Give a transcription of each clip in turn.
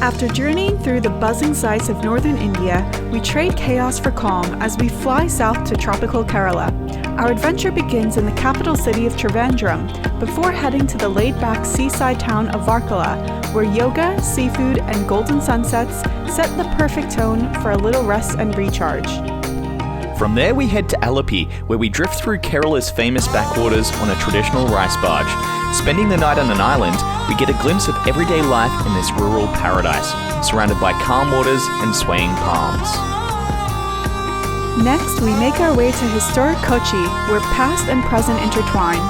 After journeying through the buzzing sights of northern India, we trade chaos for calm as we fly south to tropical Kerala. Our adventure begins in the capital city of Trivandrum, before heading to the laid-back seaside town of Varkala, where yoga, seafood, and golden sunsets set the perfect tone for a little rest and recharge. From there we head to Alleppey, where we drift through Kerala's famous backwaters on a traditional rice barge. Spending the night on an island, we get a glimpse of everyday life in this rural paradise, surrounded by calm waters and swaying palms. Next, we make our way to historic Kochi, where past and present intertwine.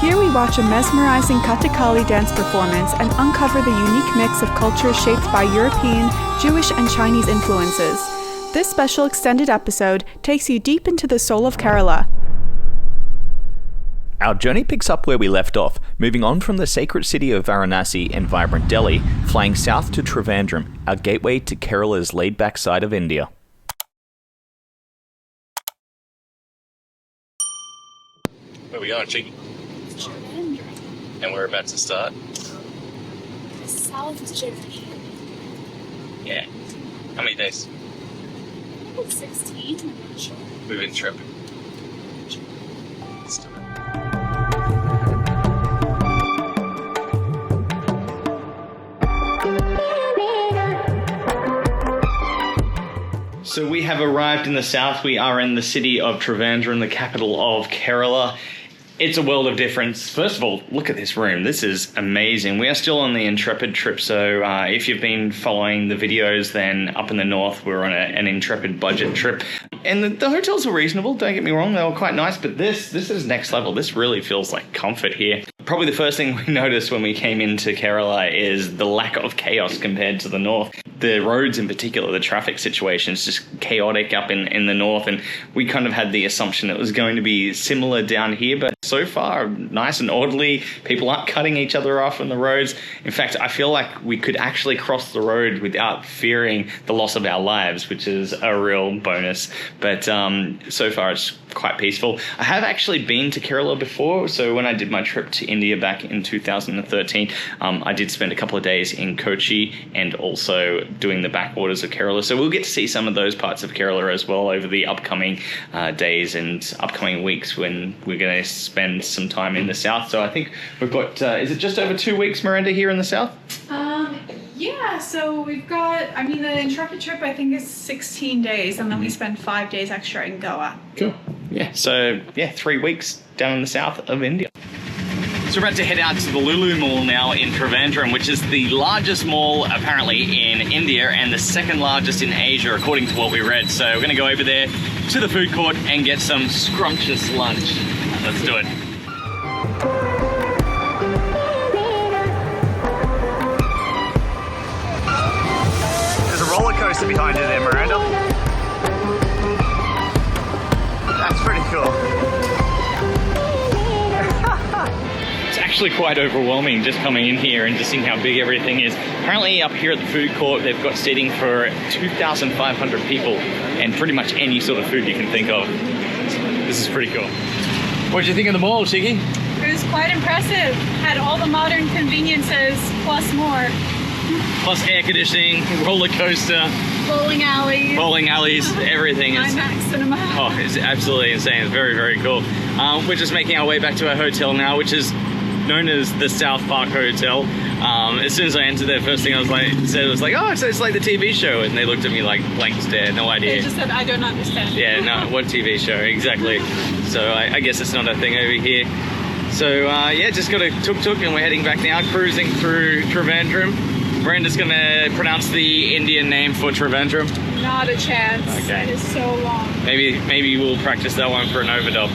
Here we watch a mesmerizing Kathakali dance performance and uncover the unique mix of cultures shaped by European, Jewish, and Chinese influences. This special extended episode takes you deep into the soul of Kerala. Our journey picks up where we left off, moving on from the sacred city of Varanasi and vibrant Delhi, flying south to Trivandrum, our gateway to Kerala's laid-back side of India. Where are we going, Cheeky? Trivandrum. And we're about to start? The South Journey. Yeah. How many days? I think 16, I'm not sure. Moving trip. Let's do it. So we have arrived in the south. We are in the city of Trivandrum, the capital of Kerala. It's a world of difference. First of all, look at this room. This is amazing. We are still on the Intrepid trip, so if you've been following the videos, then up in the north, we're on an Intrepid budget trip. And the hotels were reasonable, don't get me wrong, they were quite nice, but this is next level. This really feels like comfort here. Probably the first thing we noticed when we came into Kerala is the lack of chaos compared to the north. The roads in particular, the traffic situation is just chaotic up in the north, and we kind of had the assumption it was going to be similar down here, but so far, nice and orderly. People aren't cutting each other off on the roads. In fact, I feel like we could actually cross the road without fearing the loss of our lives, which is a real bonus. But so far, it's quite peaceful. I have actually been to Kerala before, so when I did my trip to India back in 2013, I did spend a couple of days in Kochi and also doing the backwaters of Kerala. So we'll get to see some of those parts of Kerala as well over the upcoming days and upcoming weeks when we're going to spend some time in the south. So I think we've got, is it just over 2 weeks, Miranda, here in the south? Yeah, so we've got, the Intrepid trip I think is 16 days, and then we spend 5 days extra in Goa. Cool. Yeah, so 3 weeks down in the south of India. So we're about to head out to the Lulu Mall now in Trivandrum, which is the largest mall apparently in India and the second largest in Asia, according to what we read. So we're going to go over there to the food court and get some scrumptious lunch. Let's do it. There's a roller coaster behind you there, Miranda. That's pretty cool. It's actually quite overwhelming just coming in here and just seeing how big everything is. Apparently up here at the food court, they've got seating for 2,500 people and pretty much any sort of food you can think of. This is pretty cool. What did you think of the mall, Shiki? It was quite impressive. Had all the modern conveniences plus more. Plus air conditioning, roller coaster, Bowling alleys, everything. IMAX cinema. Oh, it's absolutely insane. It's very, very cool. We're just making our way back to our hotel now, which is known as the South Park Hotel. As soon as I entered there, first thing I was like, oh, it's like the TV show. And they looked at me like blank stare, no idea. They just said, I don't understand. Yeah, no, what TV show, exactly. So I guess it's not a thing over here. So just got a tuk-tuk and we're heading back now, cruising through Trivandrum. Miranda's gonna pronounce the Indian name for Trivandrum. Not a chance. Okay. It is so long. Maybe we'll practice that one for an overdub.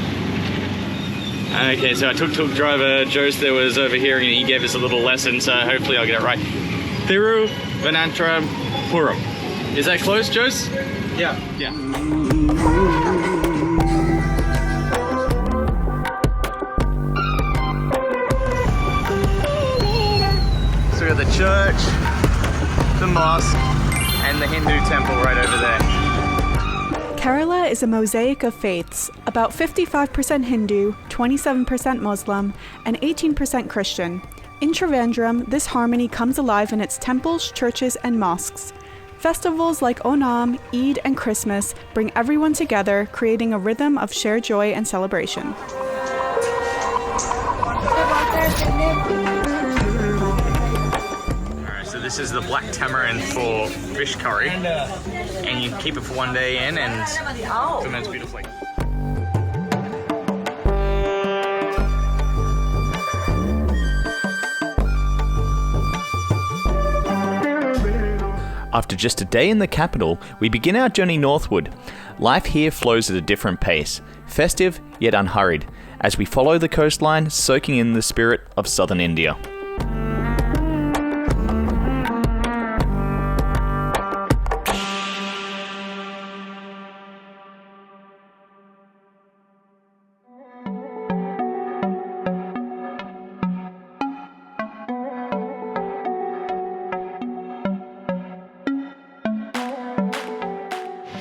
Okay, so our tuk-tuk driver, Jose, was over here and he gave us a little lesson, so hopefully I'll get it right. Thiruvananthapuram. Is that close, Jose? Yeah. So we got the church, the mosque, and the Hindu temple right over there. Kerala is a mosaic of faiths, about 55% Hindu, 27% Muslim, and 18% Christian. In Trivandrum, this harmony comes alive in its temples, churches, and mosques. Festivals like Onam, Eid, and Christmas bring everyone together, creating a rhythm of shared joy and celebration. Alright, so this is the black tamarind for fish curry, and you keep it for one day in and ferments beautifully. After just a day in the capital, we begin our journey northward. Life here flows at a different pace, festive yet unhurried, as we follow the coastline, soaking in the spirit of southern India.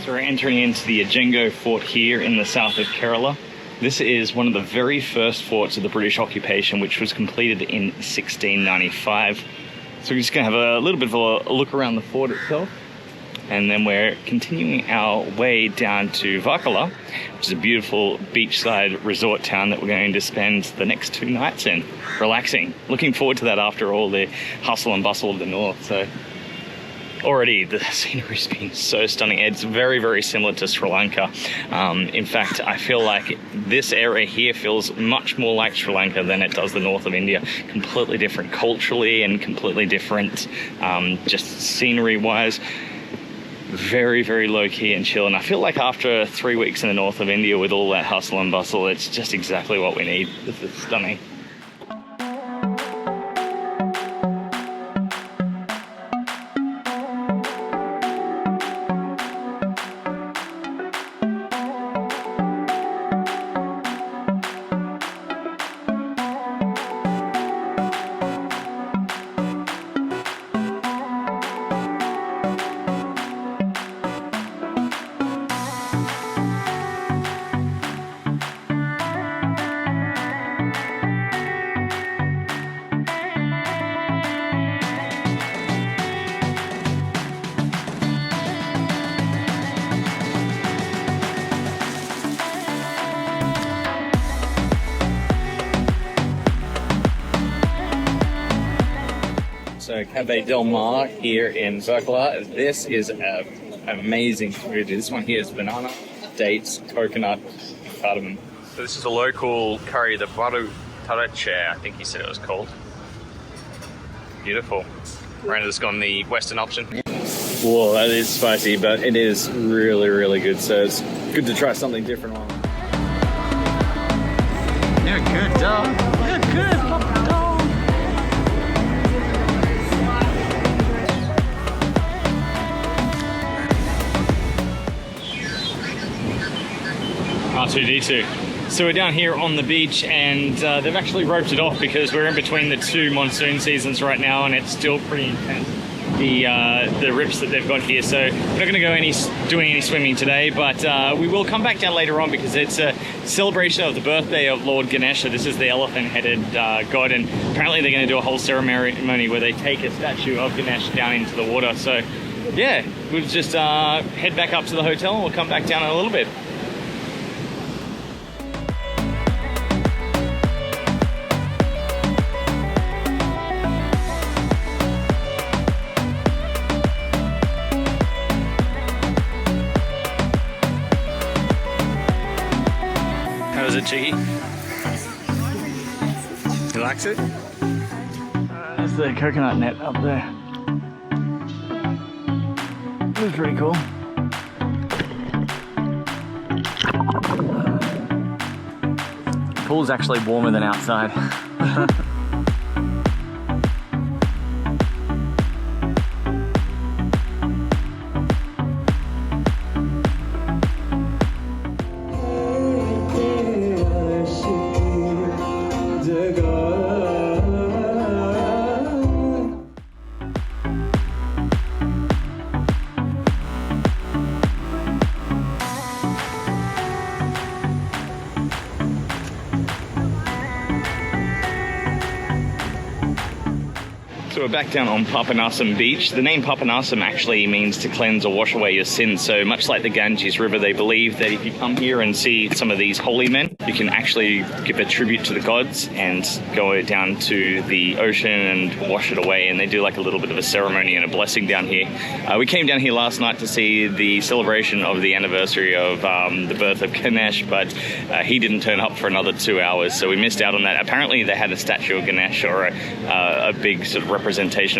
So we're entering into the Ajengo fort here in the south of Kerala. This is one of the very first forts of the British occupation, which was completed in 1695. So we're just going to have a little bit of a look around the fort itself. And then we're continuing our way down to Varkala, which is a beautiful beachside resort town that we're going to spend the next 2 nights in, relaxing. Looking forward to that after all the hustle and bustle of the north. So already the scenery's been so stunning. It's very, very similar to Sri Lanka. In fact, I feel like this area here feels much more like Sri Lanka than it does the north of India. Completely different culturally and completely different just scenery-wise. Very, very low-key and chill. And I feel like after 3 weeks in the north of India with all that hustle and bustle, it's just exactly what we need. This is stunning. So Cafe Del Mar here in Varkala. This is amazing food. This one here is banana, dates, coconut, cardamom. So this is a local curry, the Baru Tarache, I think he said it was called. Beautiful. Miranda's gone the Western option. Whoa, that is spicy, but it is really, really good. So it's good to try something different on. You're good, dog. You're good, dog. R2D2. So we're down here on the beach, and they've actually roped it off because we're in between the 2 monsoon seasons right now, and it's still pretty intense. The rips that they've got here. So we're not going to go doing any swimming today, but we will come back down later on because it's a celebration of the birthday of Lord Ganesha. This is the elephant-headed god, and apparently they're going to do a whole ceremony where they take a statue of Ganesha down into the water. So yeah, we'll just head back up to the hotel and we'll come back down in a little bit. How is it, Cheeky? You likes it? There's the coconut net up there. It was pretty cool. The pool's actually warmer than outside. So we're back down on Papanasam Beach. The name Papanasam actually means to cleanse or wash away your sins. So much like the Ganges River, they believe that if you come here and see some of these holy men, you can actually give a tribute to the gods and go down to the ocean and wash it away. And they do like a little bit of a ceremony and a blessing down here. We came down here last night to see the celebration of the anniversary of the birth of Ganesh, but he didn't turn up for another 2 hours, so we missed out on that. Apparently they had a statue of Ganesh, or a big sort of representation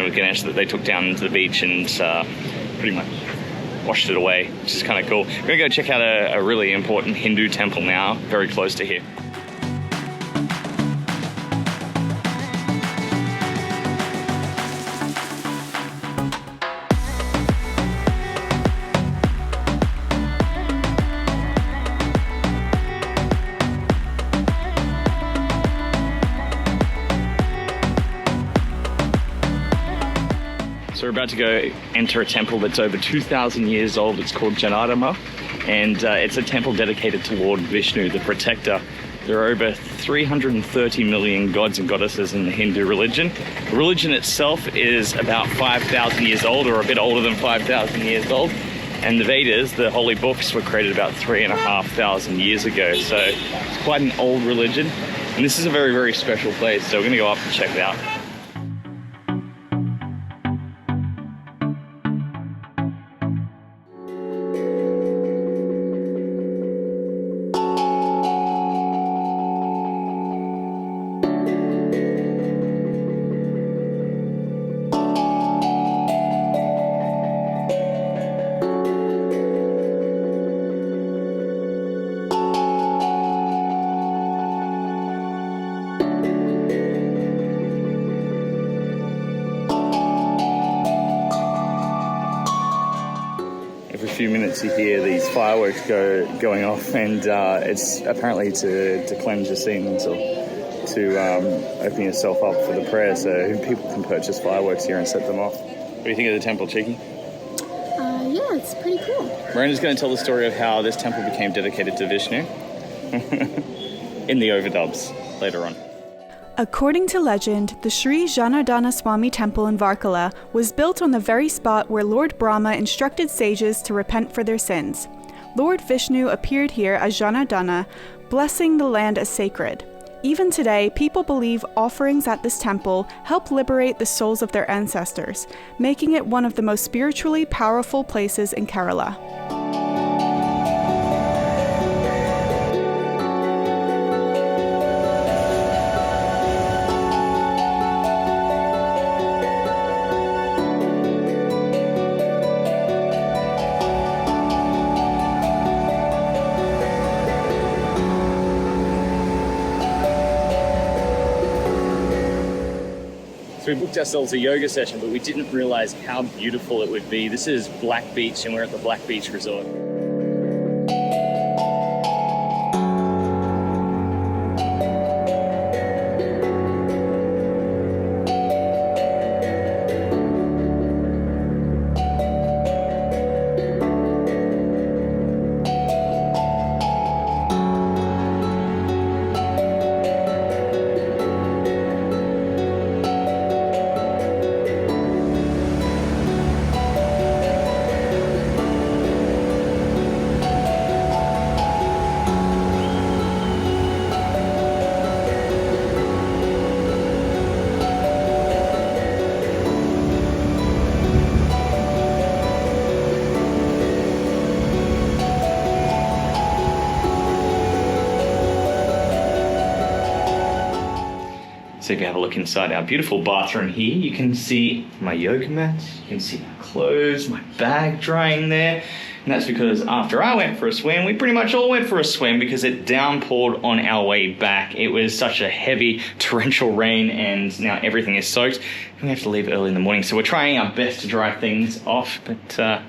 of Ganesh that they took down to the beach and pretty much washed it away, which is kind of cool. We're going to go check out a really important Hindu temple now, very close to here. So we're about to go enter a temple that's over 2,000 years old. It's called Janardama, and it's a temple dedicated to Lord Vishnu, the protector. There are over 330 million gods and goddesses in the Hindu religion. The religion itself is about 5,000 years old, or a bit older than 5,000 years old. And the Vedas, the holy books, were created about 3,500 years ago. So it's quite an old religion. And this is a very, very special place. So we're going to go up and check it out. Few minutes you hear these fireworks going off, and it's apparently to cleanse your sins or to open yourself up for the prayer, so people can purchase fireworks here and set them off. What do you think of the temple, Cheeky? Yeah, it's pretty cool. Miranda's going to tell the story of how this temple became dedicated to Vishnu in the overdubs later on. According to legend, the Sri Janardana Swami temple in Varkala was built on the very spot where Lord Brahma instructed sages to repent for their sins. Lord Vishnu appeared here as Janardana, blessing the land as sacred. Even today, people believe offerings at this temple help liberate the souls of their ancestors, making it one of the most spiritually powerful places in Kerala. So we booked ourselves a yoga session, but we didn't realize how beautiful it would be. This is Black Beach, and we're at the Black Beach Resort. So if you have a look inside our beautiful bathroom here, you can see my yoga mat, you can see my clothes, my bag drying there. And that's because after I went for a swim, we pretty much all went for a swim because it downpoured on our way back. It was such a heavy torrential rain, and now everything is soaked. And we have to leave early in the morning. So we're trying our best to dry things off, but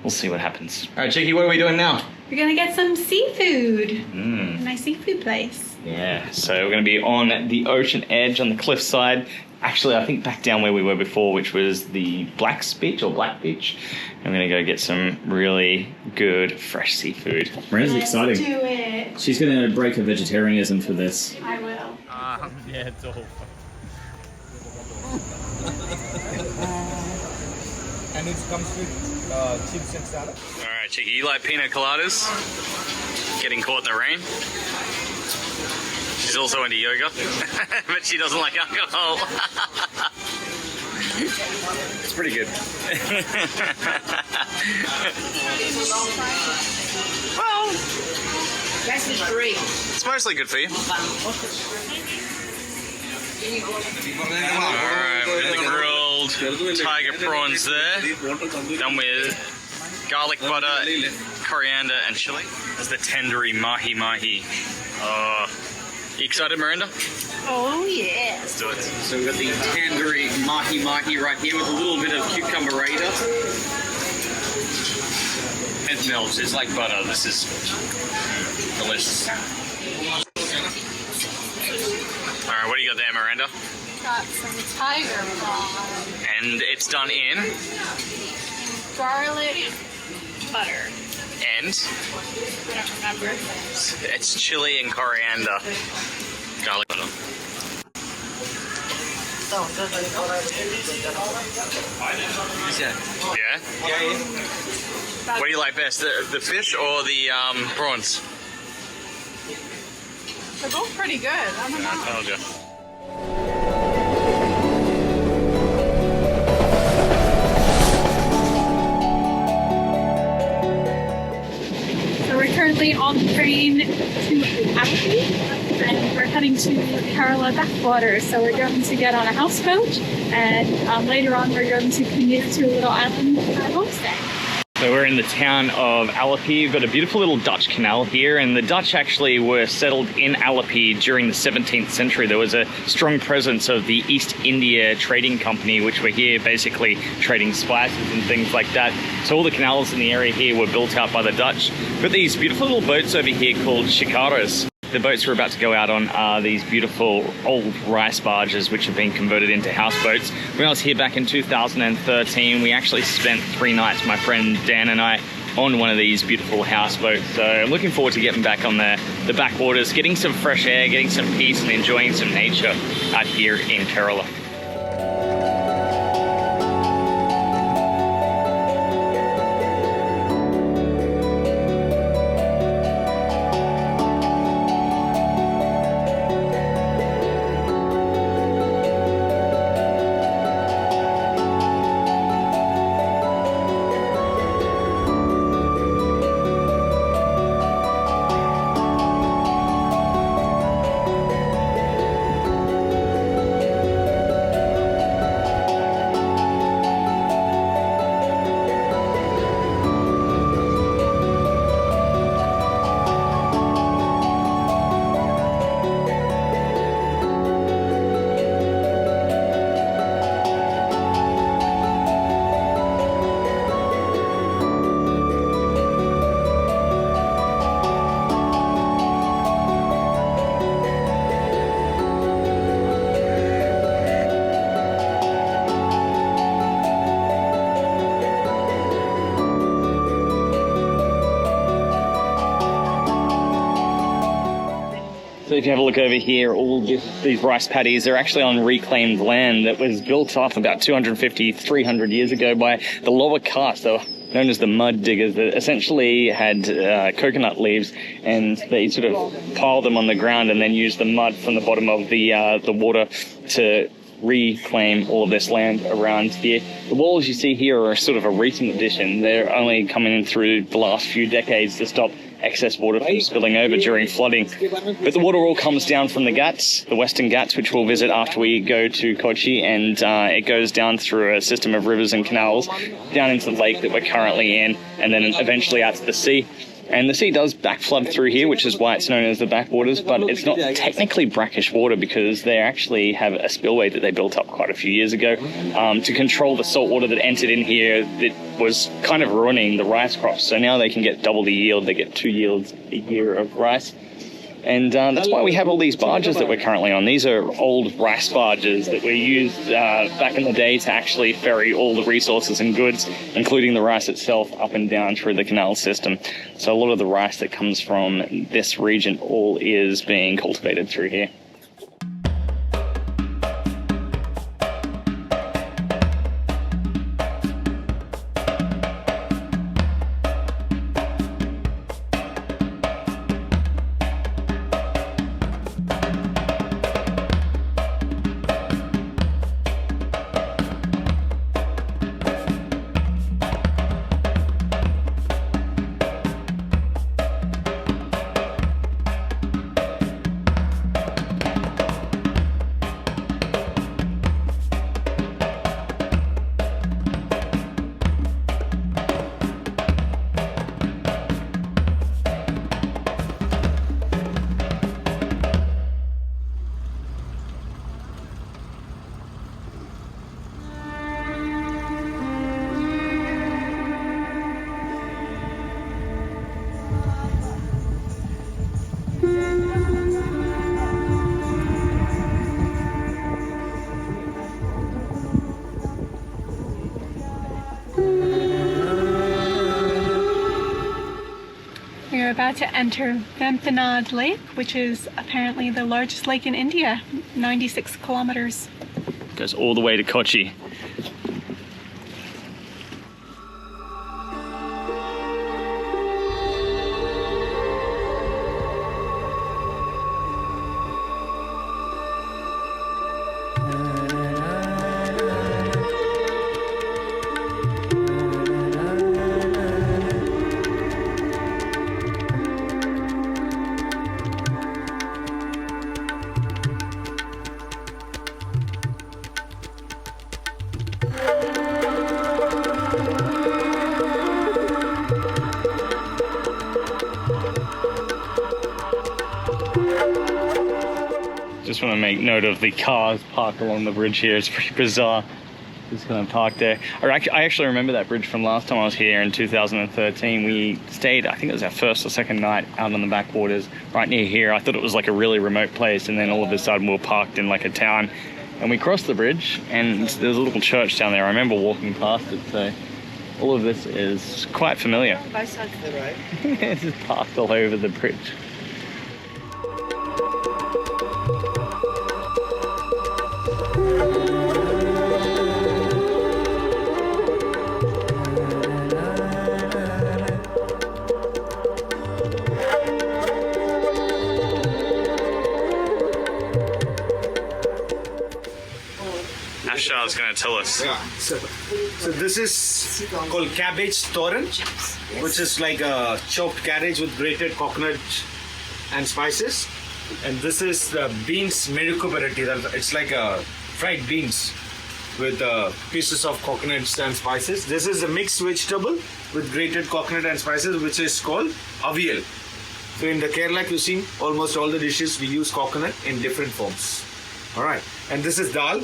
we'll see what happens. All right, Cheeky, what are we doing now? We're gonna get some seafood. A Mm. nice seafood place. Yeah, so we're going to be on the ocean edge on the cliffside. Actually, I think back down where we were before, which was the Black Beach. I'm going to go get some really good fresh seafood. Miranda's Let's exciting. do it. She's going to break her vegetarianism for this. I will. Yeah, it's all And it comes with chips and salad. All right, Chicky, you like pina coladas? Getting caught in the rain? She's also into yoga, but she doesn't like alcohol. It's pretty good. Well, it's mostly good for you. Alright, we've got the grilled tiger prawns there. Done with garlic butter, coriander, and chili. There's the tendery mahi mahi. You excited, Miranda? Oh, yeah. Let's do it. So we've got the tandoori mahi mahi right here with a little bit of cucumber raita. It melts. It's like butter. This is delicious. All right, what do you got there, Miranda? Got some tiger prawn, And it's done in. garlic butter. And I don't remember. it's chili and coriander. Garlic butter. Yeah? What do you like best, the fish or the prawns? They're both pretty good. I don't know. I told you. So we're currently on the train to Alleppey, and we're heading to Kerala Backwaters. So we're going to get on a houseboat, and later on we're going to commute to a little island homestay. So we're in the town of Alleppey. We've got a beautiful little Dutch canal here, and the Dutch actually were settled in Alleppey during the 17th century. There was a strong presence of the East India Trading Company, which were here basically trading spices and things like that. So all the canals in the area here were built out by the Dutch. We've got these beautiful little boats over here called shikaras. The boats we're about to go out on are these beautiful old rice barges which have been converted into houseboats. When I was here back in 2013, we actually spent 3 nights, my friend Dan and I, on one of these beautiful houseboats. So I'm looking forward to getting back on the backwaters, getting some fresh air, getting some peace and enjoying some nature out here in Kerala. So if you have a look over here, all these rice paddies are actually on reclaimed land that was built up about 250, 300 years ago by the lower caste. They were known as the mud diggers that essentially had coconut leaves, and they sort of piled them on the ground and then used the mud from the bottom of the water to reclaim all of this land around here. The walls you see here are sort of a recent addition. They're only coming in through the last few decades to stop excess water from spilling over during flooding. But the water all comes down from the Ghats, the Western Ghats, which we'll visit after we go to Kochi, and it goes down through a system of rivers and canals down into the lake that we're currently in, and then eventually out to the sea. And the sea does backflood through here, which is why it's known as the backwaters, but it's not technically brackish water because they actually have a spillway that they built up quite a few years ago to control the salt water that entered in here that was kind of ruining the rice crops. So now they can get double the yield. They get 2 yields a year of rice. And that's why we have all these barges that we're currently on. These are old rice barges that were used back in the day to actually ferry all the resources and goods, including the rice itself, up and down through the canal system. So a lot of the rice that comes from this region all is being cultivated through here. We are about to enter Vampanad Lake, which is apparently the largest lake in India, 96 kilometers. Goes all the way to Kochi. Just want to make note of the cars parked along the bridge here. It's pretty bizarre. Just gonna park there. I actually remember that bridge from last time I was here in 2013. We stayed, I think it was our first or second night out on the backwaters right near here. I thought it was like a really remote place, and then all of a sudden we were parked in like a town. And we crossed the bridge, and there's a little church down there. I remember walking past it, so all of this is quite familiar. It's just parked all over the bridge. Ashar is going to tell us. Yeah. So this is called cabbage toran, which is like a chopped cabbage with grated coconut and spices. And this is the beans merukubarati. It's like fried beans with pieces of coconuts and spices. This is a mixed vegetable with grated coconut and spices, which is called avial. So in the Kerala cuisine, almost all the dishes we use coconut in different forms. All right. And this is dal.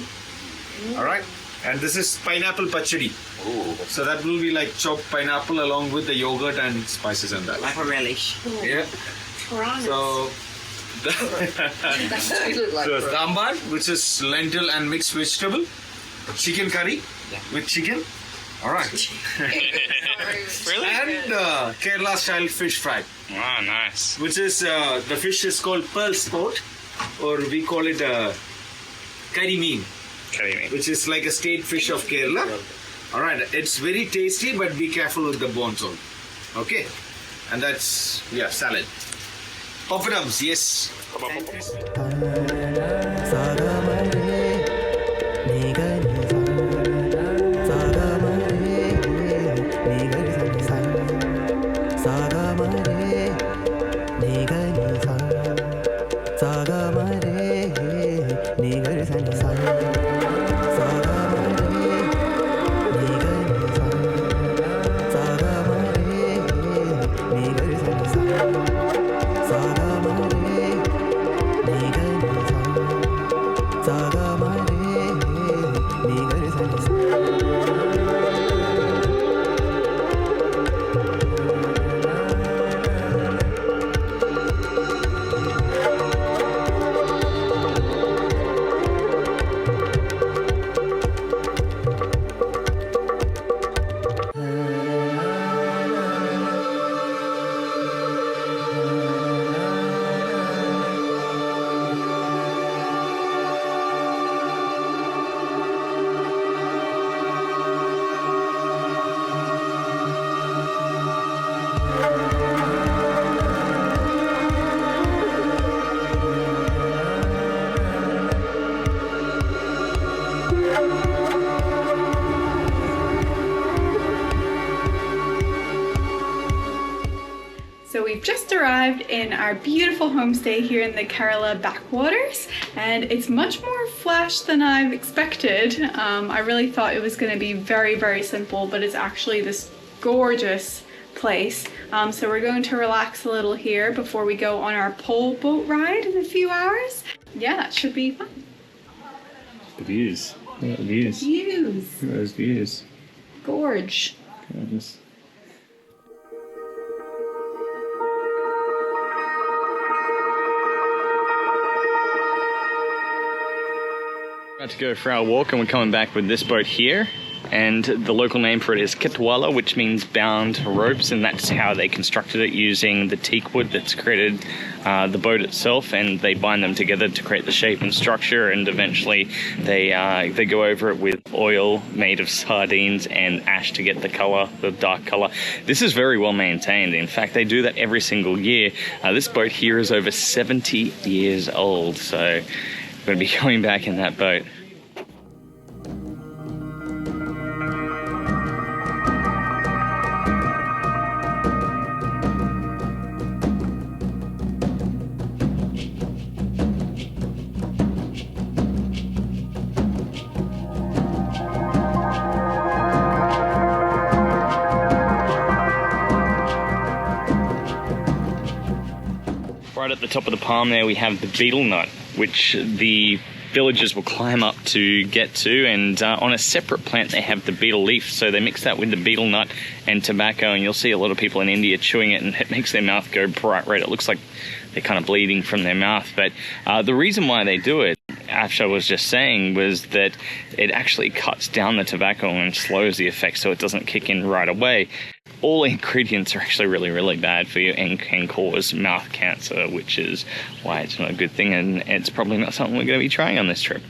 All right, and this is pineapple pachadi. So that will be like chopped pineapple along with the yogurt and spices and that. Like a relish. Yeah. So, so sambar, which is lentil and mixed vegetable, chicken curry with chicken. All right. Really? And Kerala style fish fry. Wow, nice. Which is the fish is called pearl sport, or we call it curry mean. Which is like a state fish of Kerala. Alright, it's very tasty, but be careful with the bones on. Okay? And that's, yeah, salad. Poppadums, yes. So we've just arrived in our beautiful homestay here in the Kerala backwaters, and it's much more flash than I've expected. I really thought it was going to be very, very simple, but it's actually this gorgeous place. So we're going to relax a little here before we go on our pole boat ride in a few hours. Yeah, that should be fun. The views. Look at the views. Views. Look at those views. Gorge. Gorgeous. About to go for our walk, and we're coming back with this boat here. And the local name for it is Kitwala, which means bound ropes, and that's how they constructed it, using the teak wood that's created the boat itself, and they bind them together to create the shape and structure, and eventually they go over it with oil made of sardines and ash to get the color, the dark color. This is very well maintained. In fact, they do that every single year. This boat here is over 70 years old, so I'm going to be going back in that boat. Right at the top of the palm there, we have the betel nut, which the villagers will climb up to get to, and on a separate plant they have the betel leaf, so they mix that with the betel nut and tobacco, and you'll see a lot of people in India chewing it, and it makes their mouth go bright red. It looks like they're kind of bleeding from their mouth, but the reason why they do it, Afsha was just saying, was that it actually cuts down the tobacco and slows the effect so it doesn't kick in right away. All ingredients are actually really, really bad for you and can cause mouth cancer, which is why it's not a good thing, and it's probably not something we're going to be trying on this trip.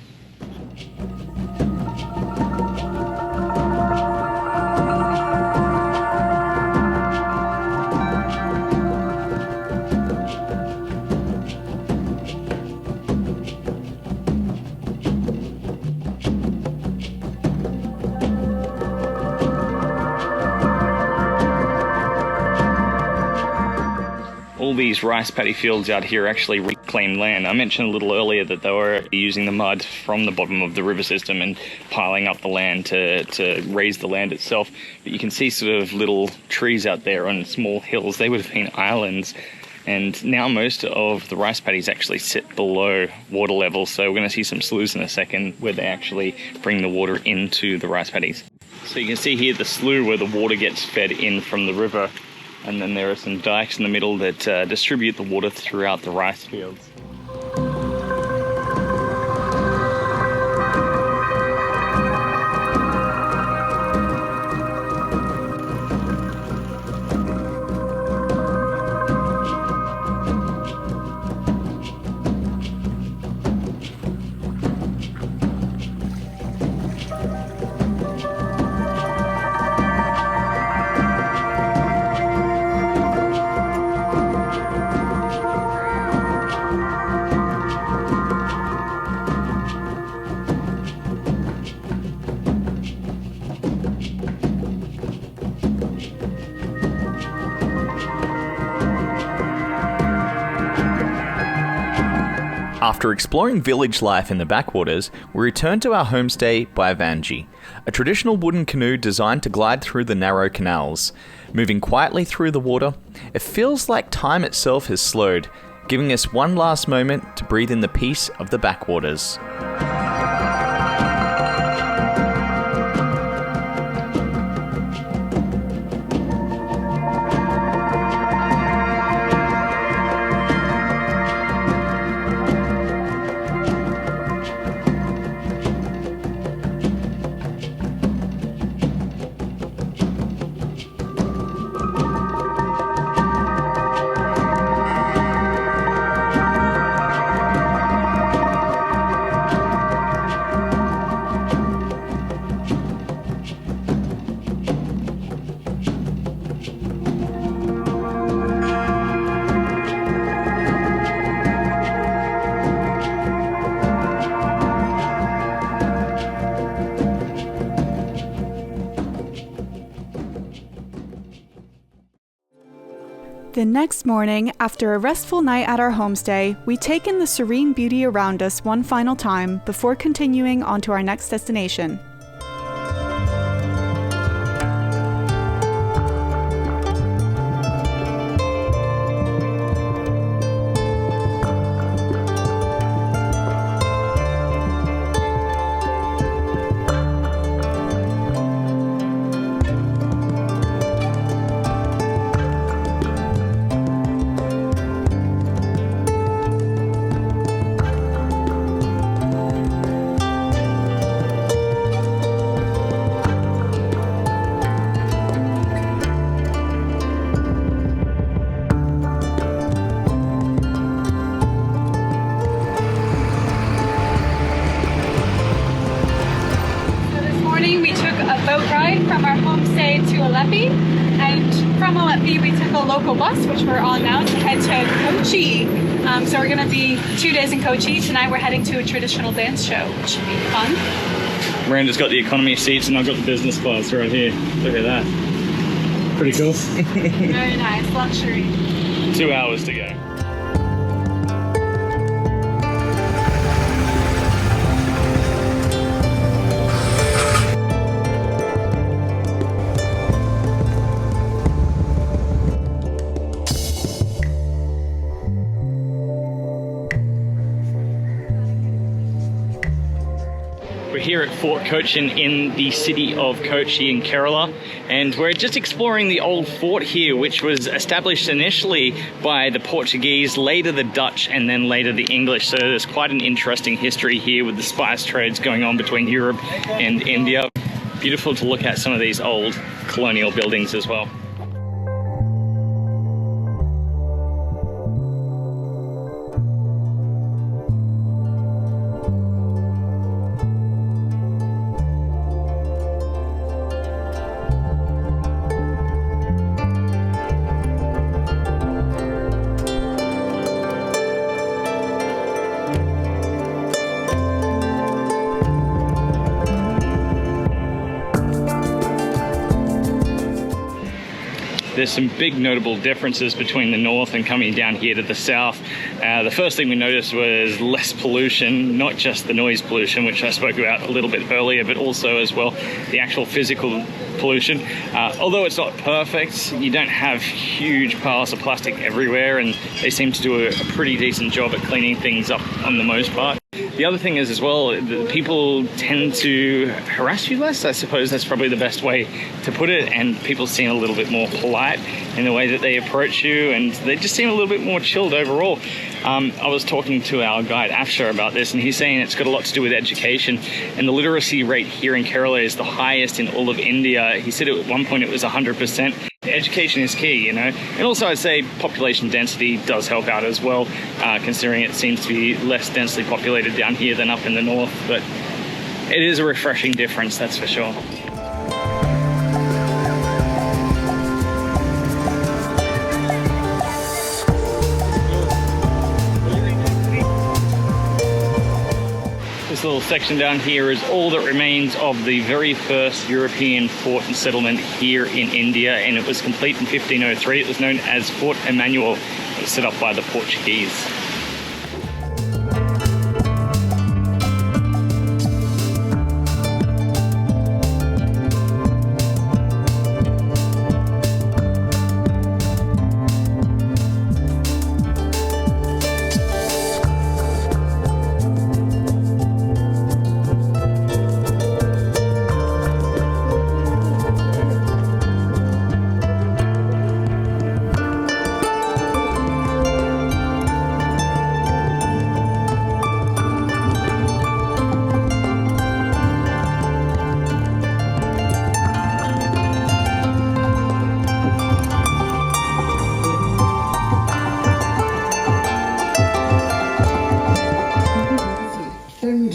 All these rice paddy fields out here are actually reclaimed land. I mentioned a little earlier that they were using the mud from the bottom of the river system and piling up the land to raise the land itself. But you can see sort of little trees out there on small hills. They would have been islands. And now most of the rice paddies actually sit below water level. So we're going to see some sloughs in a second where they actually bring the water into the rice paddies. So you can see here the slough where the water gets fed in from the river. And then there are some dikes in the middle that distribute the water throughout the rice fields. After exploring village life in the backwaters, we return to our homestay by Vanji, a traditional wooden canoe designed to glide through the narrow canals. Moving quietly through the water, it feels like time itself has slowed, giving us one last moment to breathe in the peace of the backwaters. The next morning, after a restful night at our homestay, we take in the serene beauty around us one final time before continuing on to our next destination. Alleppey, and from Alleppey we took a local bus, which we're on now, to head to Kochi. So we're going to be 2 days in Kochi. Tonight we're heading to a traditional dance show, which should be fun. Miranda's got the economy seats and I've got the business class right here. Look at that. Pretty cool. Very nice, luxury. 2 hours to go. We're here at Fort Kochi in the city of Kochi in Kerala, and we're just exploring the old fort here, which was established initially by the Portuguese, later the Dutch, and then later the English. So there's quite an interesting history here with the spice trades going on between Europe and India. Beautiful to look at some of these old colonial buildings as well. There's some big notable differences between the north and coming down here to the south. The first thing we noticed was less pollution, not just the noise pollution, which I spoke about a little bit earlier, but also as well the actual physical pollution. Although it's not perfect, you don't have huge piles of plastic everywhere, and they seem to do a pretty decent job at cleaning things up on the most part. The other thing is as well, the people tend to harass you less. I suppose that's probably the best way to put it, and people seem a little bit more polite in the way that they approach you, and they just seem a little bit more chilled overall. I was talking to our guide Afshar about this, and he's saying it's got a lot to do with education, and the literacy rate here in Kerala is the highest in all of India. He said at one point it was 100%. Education is key, you know, and also I'd say population density does help out as well, considering it seems to be less densely populated down here than up in the north, but it is a refreshing difference, that's for sure. This little section down here is all that remains of the very first European fort and settlement here in India, and it was complete in 1503. It was known as Fort Emmanuel. It was set up by the Portuguese.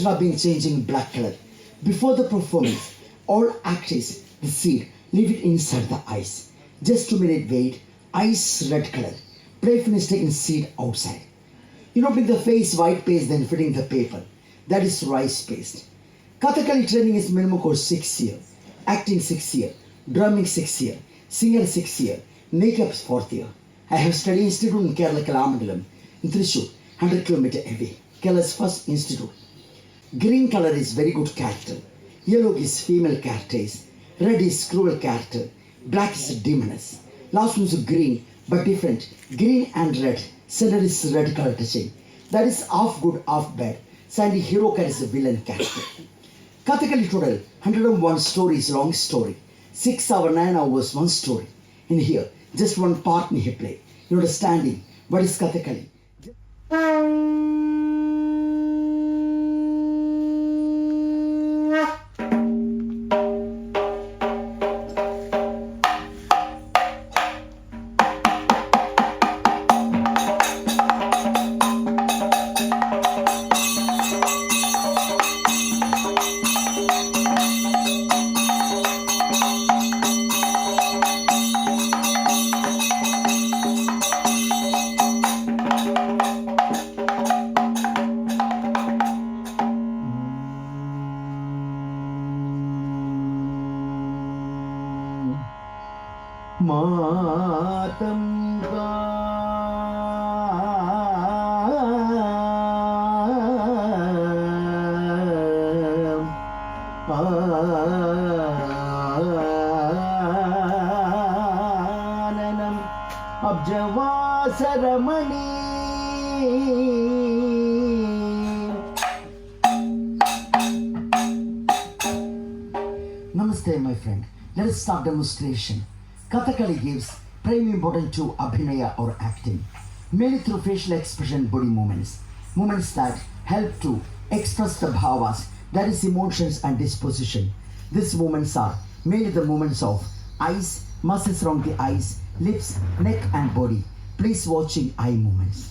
Have been changing black color. Before the performance, all actors, the seed, leave it inside the ice. Just 2 minutes wait, ice red color. Play finish taking seed outside. With the face white paste then filling the paper. That is rice paste. Kathakali training is minimum course 6 years. Acting 6 years. Drumming 6 years. Singer 6 years. Makeup 4th year. I have studied institute in Kerala Kalamangalam in Thrissur, 100 kilometers away. Kerala's first institute. Green color is very good character. Yellow is female characters. Red is cruel character. Black is demoness. Last one is green, but different. Green and red. Center is red color touching. That is half good, half bad. Sandy hero character is a villain character. Kathakali total 101 stories, long story. 6 hours, 9 hours, one story. In here, just one part in here play. You understanding what is Kathakali? Matanga आननम अब्जवासरमणि Namaste, my friend. Let us start demonstration. Kathakali gives prime importance to abhinaya or acting, mainly through facial expression, body movements that help to express the bhavas, that is emotions and disposition. These movements are mainly the movements of eyes, muscles around the eyes, lips, neck and body. Please watching eye movements.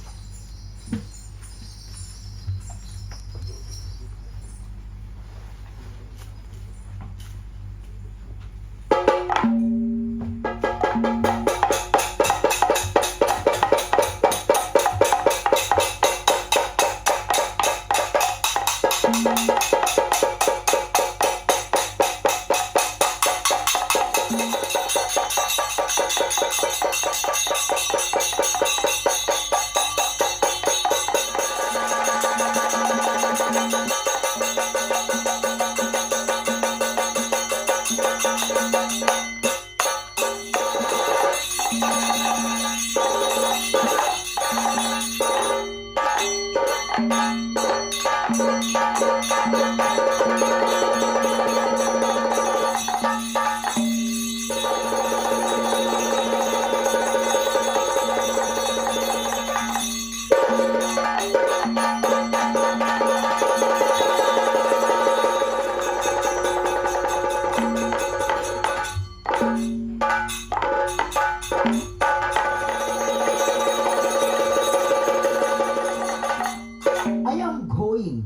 I am going.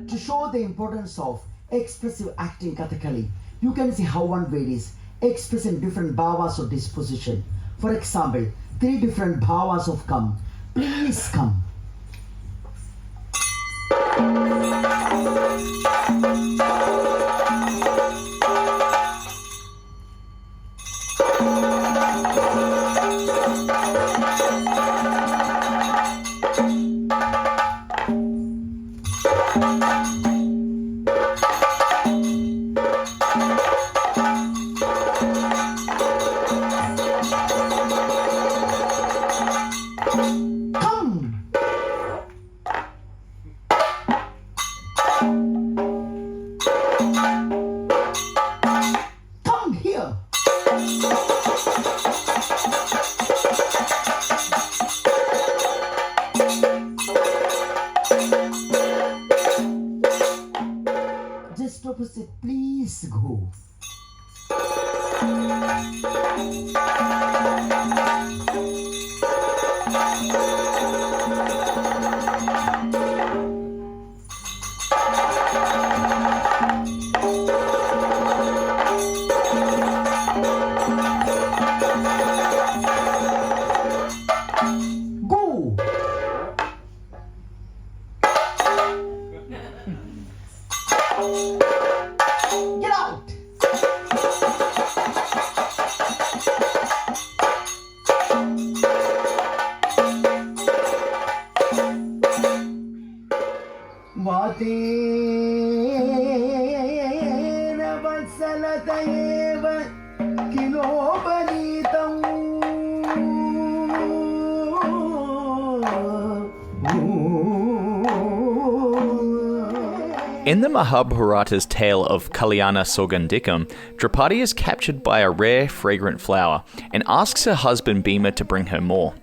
To show the importance of expressive acting Kathakali, you can see how one way is expressing different bhavas or disposition. For example, 3 different bhavas of come. Please come. Come here. Just opposite, please go. Go. Get out. वातेन वत्सलत एव किलोपनीतम् In the Mahabharata's tale of Kalyana Sogandikam, Draupadi is captured by a rare, fragrant flower and asks her husband Bhima to bring her more.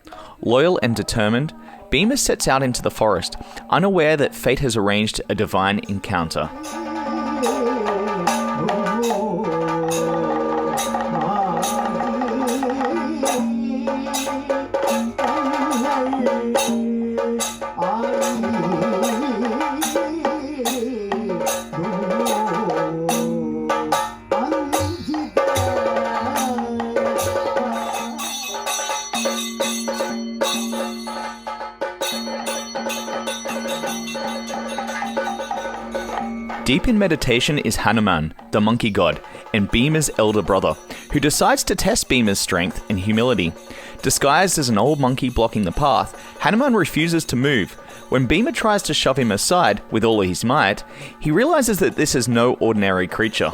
Loyal and determined, Bhima sets out into the forest, unaware that fate has arranged a divine encounter. Deep in meditation is Hanuman, the monkey god, and Bhima's elder brother, who decides to test Bhima's strength and humility. Disguised as an old monkey blocking the path, Hanuman refuses to move. When Bhima tries to shove him aside with all his might, he realizes that this is no ordinary creature.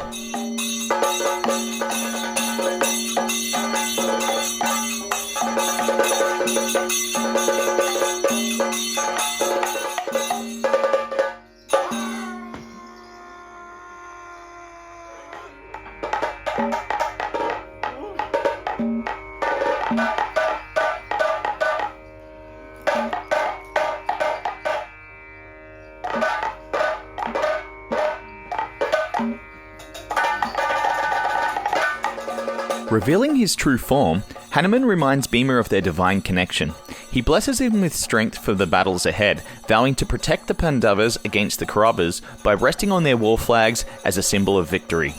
Revealing his true form, Hanuman reminds Bhima of their divine connection. He blesses him with strength for the battles ahead, vowing to protect the Pandavas against the Kauravas by resting on their war flags as a symbol of victory.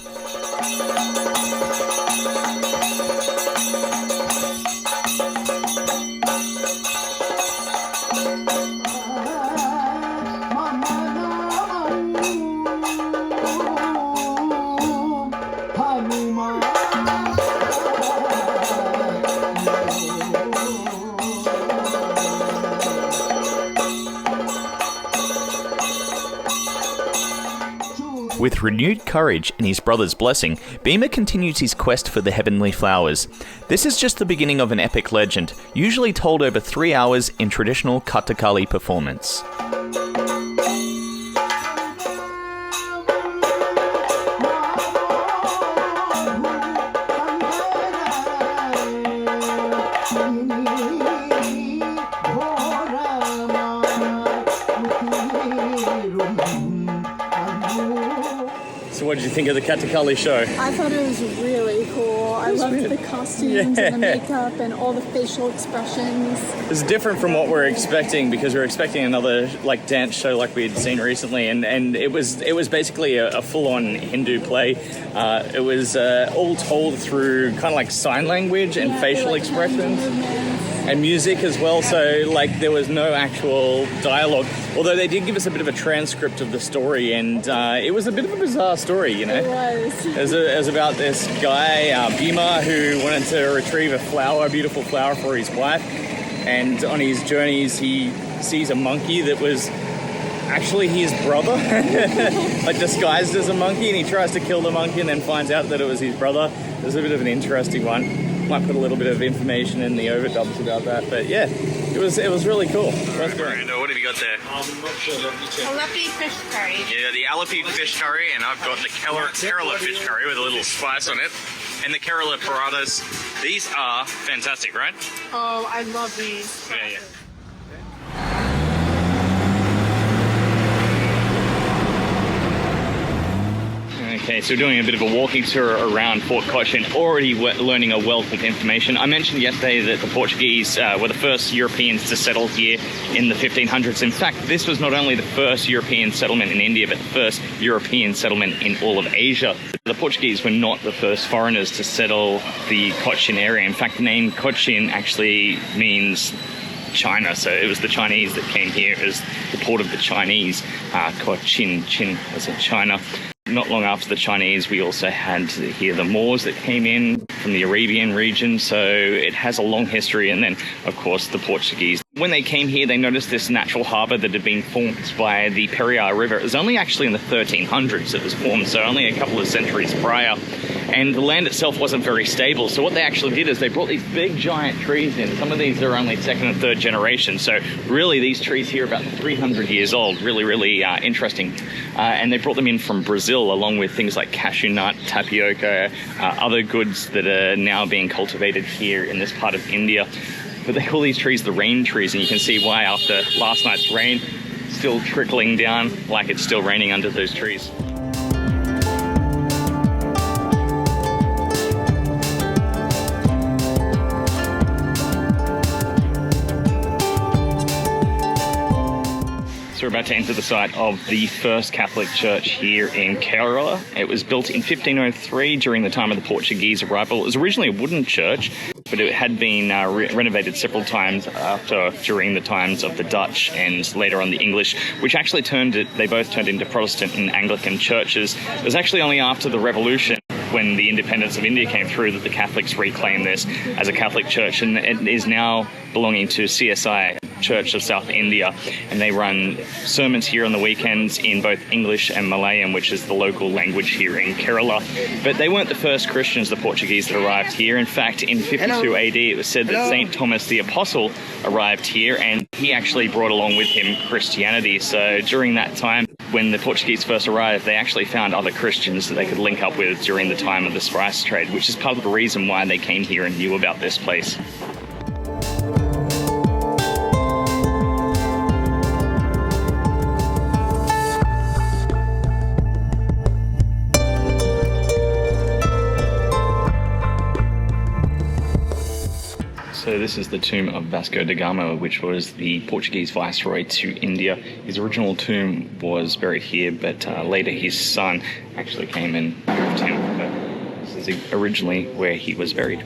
With renewed courage and his brother's blessing, Bhima continues his quest for the heavenly flowers. This is just the beginning of an epic legend, usually told over 3 hours in traditional Kathakali performance. So what did you think of the Kathakali show? I thought it was really cool. I loved the costumes and the makeup and all the facial expressions. It's different from what we're expecting because we're expecting another like dance show like we had seen recently, and it was basically a full-on Hindu play. It was all told through kind of like sign language and facial expressions. And music as well, so like there was no actual dialogue. Although they did give us a bit of a transcript of the story, and it was a bit of a bizarre story, you know. It was. It was about this guy, Bhima, who wanted to retrieve a beautiful flower for his wife. And on his journeys, he sees a monkey that was actually his brother, like disguised as a monkey, and he tries to kill the monkey and then finds out that it was his brother. It was a bit of an interesting one. Might put a little bit of information in the overdubs about that, but yeah, it was really cool. Miranda, what have you got there? Alleppey fish curry. Yeah, the Alleppey fish curry, and I've got the Kerala fish curry with a little spice on it, and the Kerala parathas. These are fantastic, right? Oh, I love these. Yeah. Okay, so we're doing a bit of a walking tour around Fort Kochi and already learning a wealth of information. I mentioned yesterday that the Portuguese were the first Europeans to settle here in the 1500s. In fact, this was not only the first European settlement in India, but the first European settlement in all of Asia. The Portuguese were not the first foreigners to settle the Cochin area. In fact, the name Cochin actually means China, so it was the Chinese that came here as the port of the Chinese. Cochin, Chin was in China. Not long after the Chinese, we also had here the Moors that came in from the Arabian region, so it has a long history. And then, of course, the Portuguese. When they came here, they noticed this natural harbour that had been formed by the Periyar River. It was only actually in the 1300s it was formed, so only a couple of centuries prior. And the land itself wasn't very stable, so what they actually did is they brought these big giant trees in. Some of these are only second and third generation, so really these trees here are about 300 years old, really interesting. And they brought them in from Brazil, along with things like cashew nut, tapioca, other goods that are now being cultivated here in this part of India. But they call these trees the rain trees, and you can see why after last night's rain, still trickling down like it's still raining under those trees. So we're about to enter the site of the first Catholic church here in Kerala. It was built in 1503 during the time of the Portuguese arrival. It was originally a wooden church, but it had been renovated several times during the times of the Dutch and later on the English, which actually they both turned into Protestant and Anglican churches. It was actually only after the Revolution, when the independence of India came through, that the Catholics reclaimed this as a Catholic church, and it is now belonging to CSI, Church of South India, and they run sermons here on the weekends in both English and Malayalam, which is the local language here in Kerala. But they weren't the first Christians, the Portuguese, that arrived here. In fact, in 52 AD, it was said that St. Thomas the Apostle arrived here, and he actually brought along with him Christianity. So during that time, when the Portuguese first arrived, they actually found other Christians that they could link up with during the time of the spice trade, which is part of the reason why they came here and knew about this place. So this is the tomb of Vasco da Gama, which was the Portuguese viceroy to India. His original tomb was buried here, but later his son actually came and moved him. But this is originally where he was buried.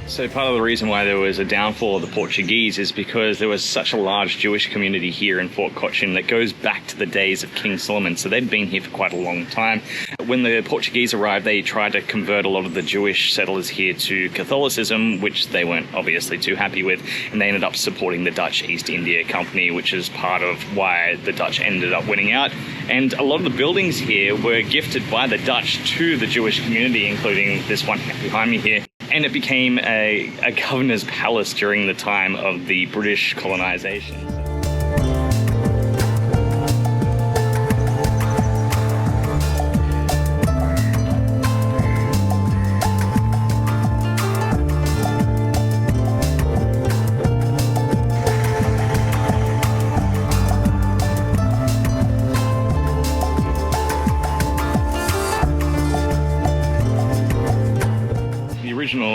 So part of the reason why there was a downfall of the Portuguese is because there was such a large Jewish community here in Fort Kochi that goes back to the days of King Solomon. So they'd been here for quite a long time. When the Portuguese arrived, they tried to convert a lot of the Jewish settlers here to Catholicism, which they weren't obviously too happy with, and they ended up supporting the Dutch East India Company, which is part of why the Dutch ended up winning out. And a lot of the buildings here were gifted by the Dutch to the Jewish community, including this one behind me here. And it became a governor's palace during the time of the British colonization.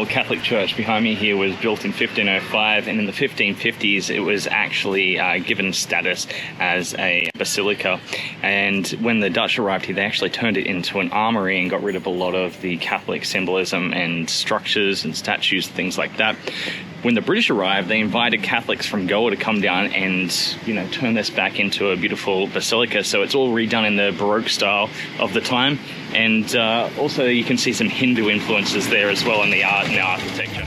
Catholic church behind me here was built in 1505, and in the 1550s it was actually given status as a basilica. And when the Dutch arrived here, they actually turned it into an armory and got rid of a lot of the Catholic symbolism and structures and statues, things like that. When the British arrived, they invited Catholics from Goa to come down and, turn this back into a beautiful basilica. So it's all redone in the Baroque style of the time. And also you can see some Hindu influences there as well in the art and the architecture.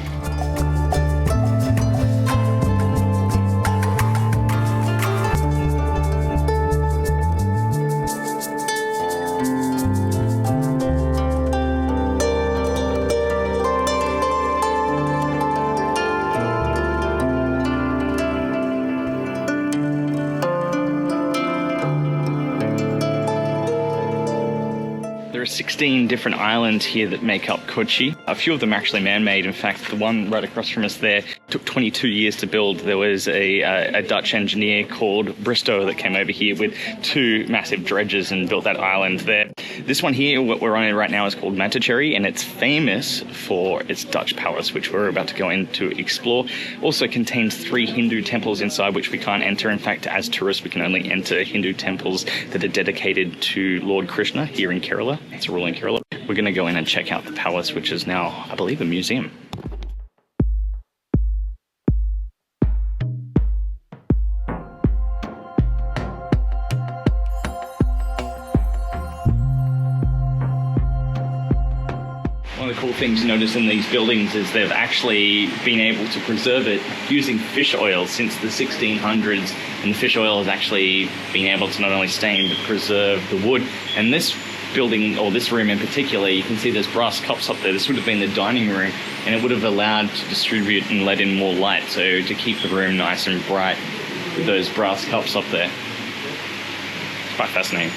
There are 16 different islands here that make up Kochi. A few of them are actually man-made. In fact, the one right across from us there took 22 years to build. There was a Dutch engineer called Bristow that came over here with 2 massive dredges and built that island there. This one here, what we're on right now, is called Matacheri, and it's famous for its Dutch palace, which we're about to go in to explore. Also contains 3 Hindu temples inside, which we can't enter. In fact, as tourists, we can only enter Hindu temples that are dedicated to Lord Krishna here in Kerala. It's a rule in Kerala. We're going to go in and check out the palace, which is now, I believe, a museum. One of the cool things to notice in these buildings is they've actually been able to preserve it using fish oil since the 1600s, and the fish oil has actually been able to not only stain but preserve the wood. And this building, or this room in particular, you can see there's brass cups up there. This would have been the dining room, and it would have allowed to distribute and let in more light, so to keep the room nice and bright with those brass cups up there. It's quite fascinating.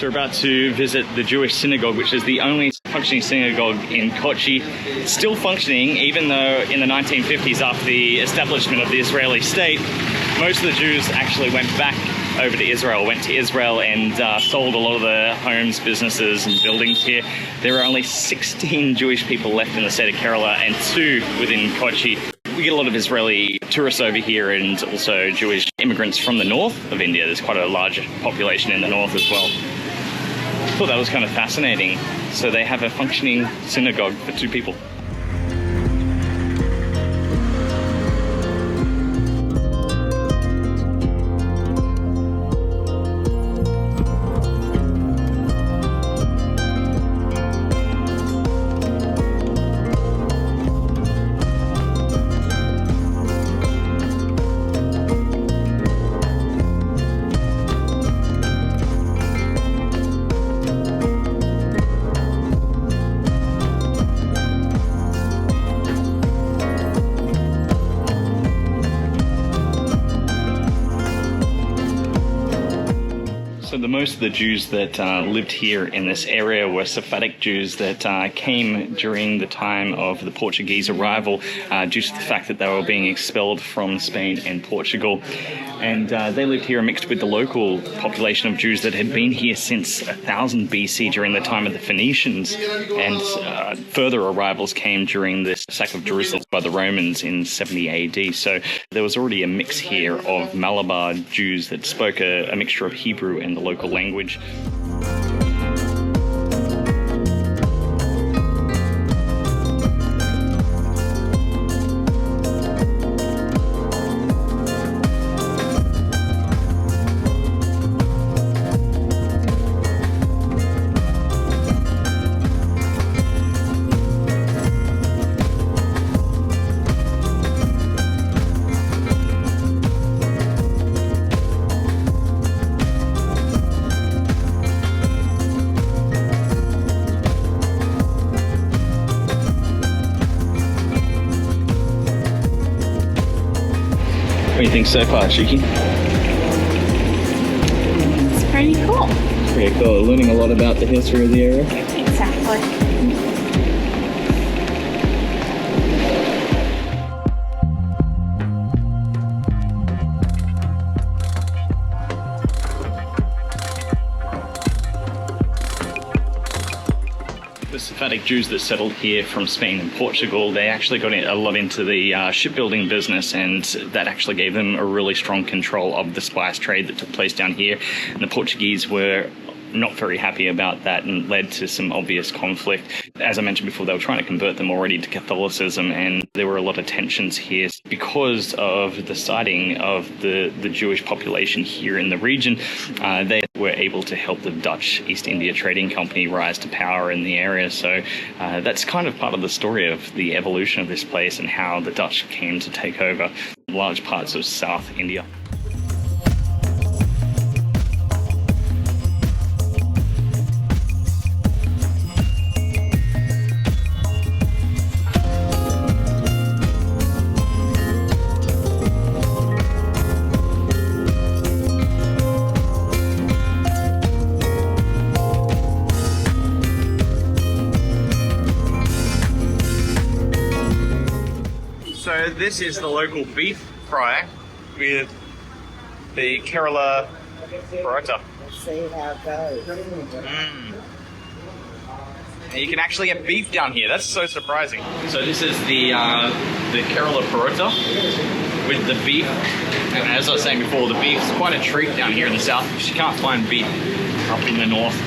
So we're about to visit the Jewish synagogue, which is the only functioning synagogue in Kochi. Still functioning, even though in the 1950s, after the establishment of the Israeli state, most of the Jews actually went back over to Israel, went to Israel and sold a lot of the homes, businesses and buildings here. There are only 16 Jewish people left in the state of Kerala and 2 within Kochi. We get a lot of Israeli tourists over here and also Jewish immigrants from the north of India. There's quite a large population in the north as well. I thought that was kind of fascinating. So they have a functioning synagogue for 2 people. So most of the Jews that lived here in this area were Sephardic Jews that came during the time of the Portuguese arrival due to the fact that they were being expelled from Spain and Portugal. And they lived here mixed with the local population of Jews that had been here since 1000 BC during the time of the Phoenicians. And further arrivals came during the sack of Jerusalem by the Romans in 70 AD. So there was already a mix here of Malabar Jews that spoke a mixture of Hebrew and the local language. What do you think so far, Shiki? It's pretty cool. Pretty cool. Learning a lot about the history of the area. Exactly. The Sephardic Jews that settled here from Spain and Portugal, they actually got a lot into the shipbuilding business, and that actually gave them a really strong control of the spice trade that took place down here. And the Portuguese were not very happy about that and led to some obvious conflict. As I mentioned before, they were trying to convert them already to Catholicism, and there were a lot of tensions here because of the siding of the Jewish population here in the region. They were able to help the Dutch East India Trading Company rise to power in the area. So that's kind of part of the story of the evolution of this place and how the Dutch came to take over large parts of South India. So this is the local beef fry with the Kerala paratha. See how it goes. And you can actually get beef down here. That's so surprising. So this is the Kerala paratha with the beef. And as I was saying before, the beef's quite a treat down here in the south because you can't find beef up in the north.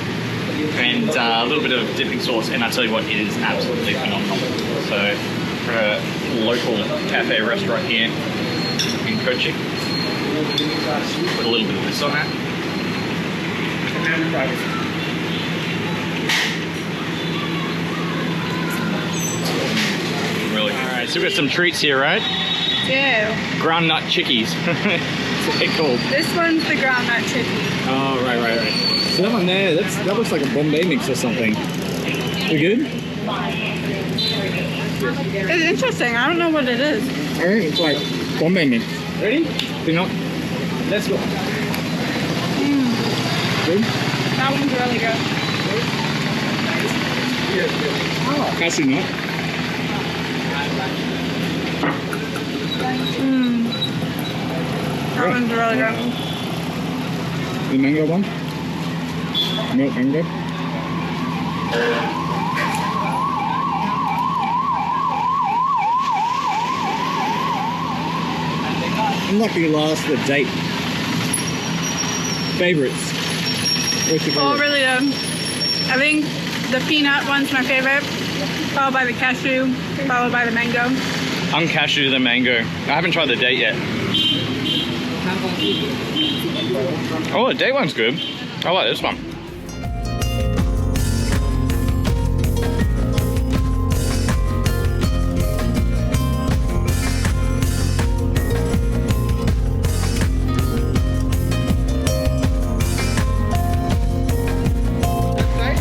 And a little bit of dipping sauce, and I tell you what, it is absolutely phenomenal. So for a local cafe restaurant here in Kochi, put a little bit of this on that. Really. Alright, so we've got some treats here, right? Yeah. Ground nut chickies. What's it called? This one's the groundnut chicken. Oh, right. So that one there, that looks like a Bombay mix or something. We good? It's interesting. I don't know what it is. I think it's like Bombay mix. Ready? You know? Let's go. Good? That That one's really good. Oh, cashew nut. That one's really good. The mango one? Milk mango. Lucky last, the date. Favorites. What's your All favorite? really good. I think the peanut one's my favorite, followed by the cashew, followed by the mango. I'm cashew the mango. I haven't tried the date yet. Oh, the date one's good. I like this one.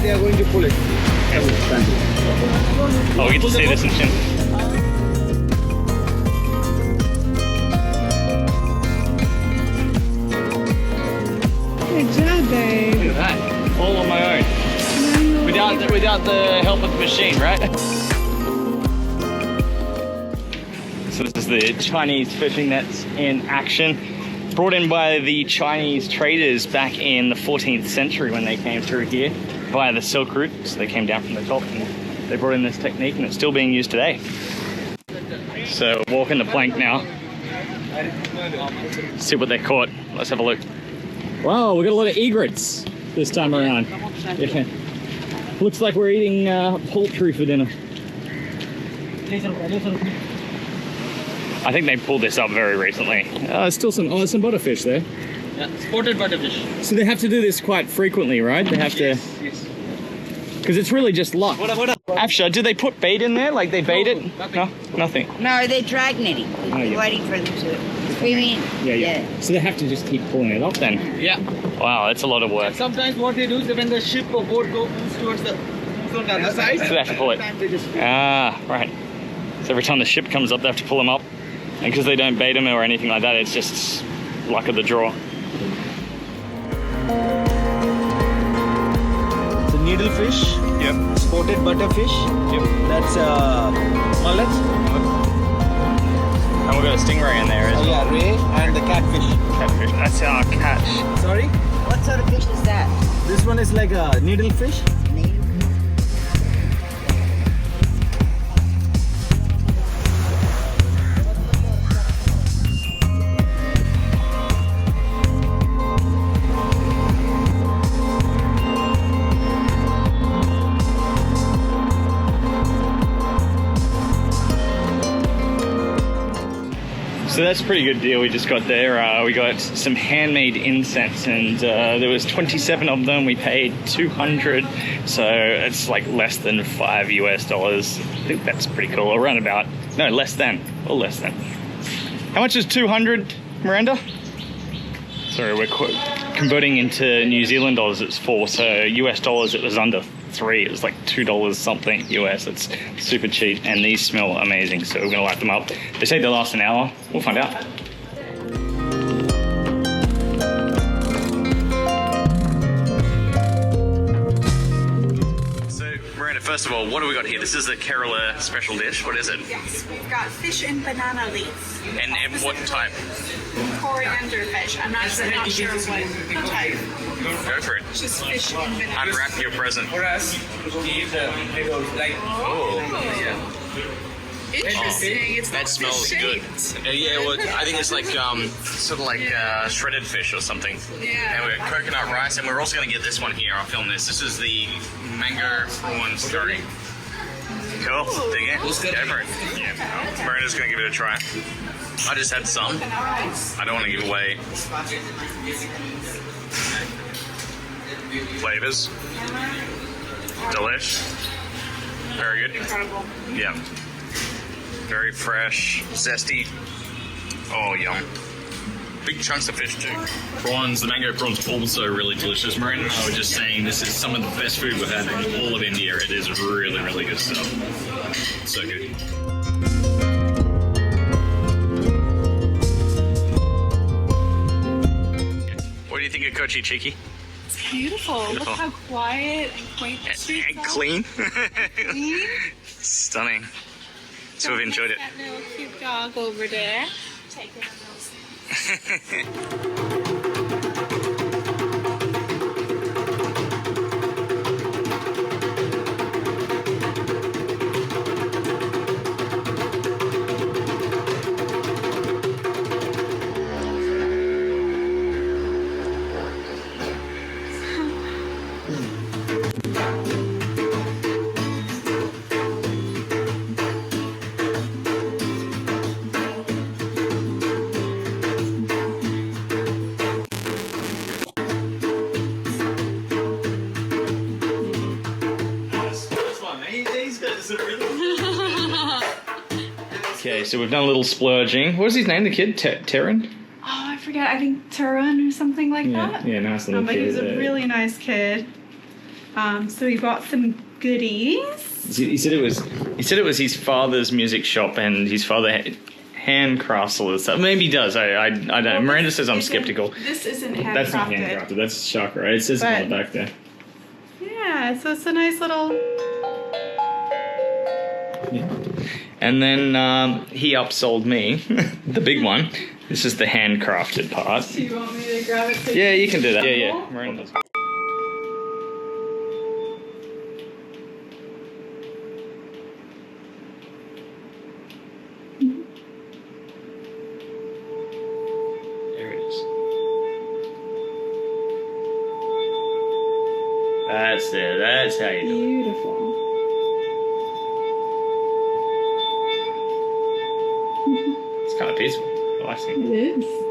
They are going to pull it. Oh, we get to see this in Shin. Good job, babe. Look at that. All on my own. Without the help of the machine, right? So this is the Chinese fishing nets in action. Brought in by the Chinese traders back in the 14th century when they came through here via the Silk Route. So they came down from the top and they brought in this technique, and it's still being used today. So walking the plank now. See what they caught. Let's have a look. Wow, we got a lot of egrets this time around. Yeah. Looks like we're eating poultry for dinner. I think they pulled this up very recently. There's still some butterfish there. Yeah, spotted butterfish. So they have to do this quite frequently, right? They have to... Yes. Because it's really just luck. Afsha, do they put bait in there? Like they bait it? No, nothing. No, they're dragnetting. Oh, yeah. Waiting for them to swim in. Yeah. So they have to just keep pulling it off then. Yeah. Wow, that's a lot of work. Sometimes what they do is when the ship or boat goes towards the other side, So they have to pull it. they just Ah, right. So every time the ship comes up, they have to pull them up. And because they don't bait them or anything like that, it's just luck of the draw. It's a needlefish. Yep. Spotted butterfish. Yep. That's mullet. And we've got a stingray in there as well. Yeah, ray and the catfish. Catfish. That's our catch. Sorry? What sort of fish is that? This one is like a needlefish. So that's a pretty good deal we just got there. We got some handmade incense, and there was 27 of them. We paid $200, so it's like less than $5 US. I think that's pretty cool. Around about, no, less than. How much is 200, Miranda? Sorry, we're converting into New Zealand dollars. It's 4, so US dollars it was under 3. It was like $2 something US. It's super cheap, and these smell amazing, so we're gonna light them up. They say they last an hour. We'll find out. So Miranda, first of all, what do we got here? This is the Kerala special dish. What is it? Yes, we've got fish and banana leaf. And what type? Coriander fish. I'm not sure what type. Go for it. Just fish and banana. Unwrap your present. For us, we eat like. Oh. Yeah. Interesting. It's That not smells good. fish-shaped. Yeah, well, I think it's like sort of like shredded fish or something. Yeah. And we got coconut rice, and we're also going to get this one here. I'll film this. This is the mango prawns curry. Cool. Dig in. Go for it. Yeah. Miranda's going to give it a try. I just had some. I don't want to give away flavors. Delish. Very good. Incredible. Yeah. Very fresh, zesty. Oh, yum. Big chunks of fish too. Prawns, the mango prawns also really delicious. Miranda and I were just saying this is some of the best food we've had in all of India. It is really, really good stuff. So good. What do you think of Kochi, Cheeky? It's beautiful. Look how quiet and quaint the streets And are. clean. Clean. Stunning. So we've enjoyed it. That little cute dog over there. Taking a Okay, so we've done a little splurging. What was his name, the kid? Terran? Oh, I forget. I think Turan or something like that. Yeah, nice little But kid. he's a really nice kid. So we bought some goodies. He said it was his father's music shop, and his father handcrafts all this stuff. Maybe he does. I don't know. Miranda says I'm skeptical. This isn't handcrafted. That's not handcrafted. That's chakra. It says it on the back there. Yeah, so it's a nice little... Yeah. And then he upsold me the big one. This is the handcrafted part. Do you want me to grab it? So Yeah, you can do that. Yeah. Miranda does. There it is. That's it. That's how you do it. Beautiful. It's kind of peaceful. I like it. It is.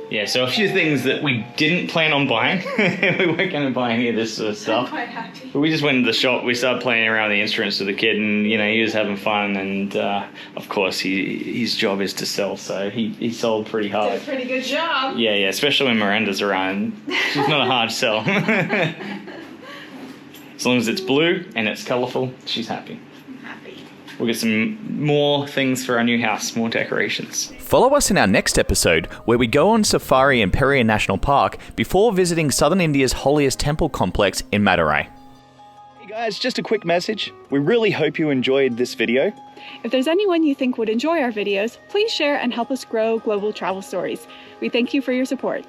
Yeah, so a few things that we didn't plan on buying. We weren't going to buy any of this sort of I'm stuff. quite happy. But we just went to the shop, we started playing around with the instruments with the kid, and, you know, he was having fun, and, of course, his job is to sell, so he sold pretty hard. Did a pretty good job. Yeah, especially when Miranda's around. She's not a hard sell. As long as it's blue and it's colourful, she's happy. We'll get some more things for our new house, more decorations. Follow us in our next episode, where we go on safari in Periyar National Park before visiting southern India's holiest temple complex in Madurai. Hey guys, just a quick message. We really hope you enjoyed this video. If there's anyone you think would enjoy our videos, please share and help us grow global travel stories. We thank you for your support.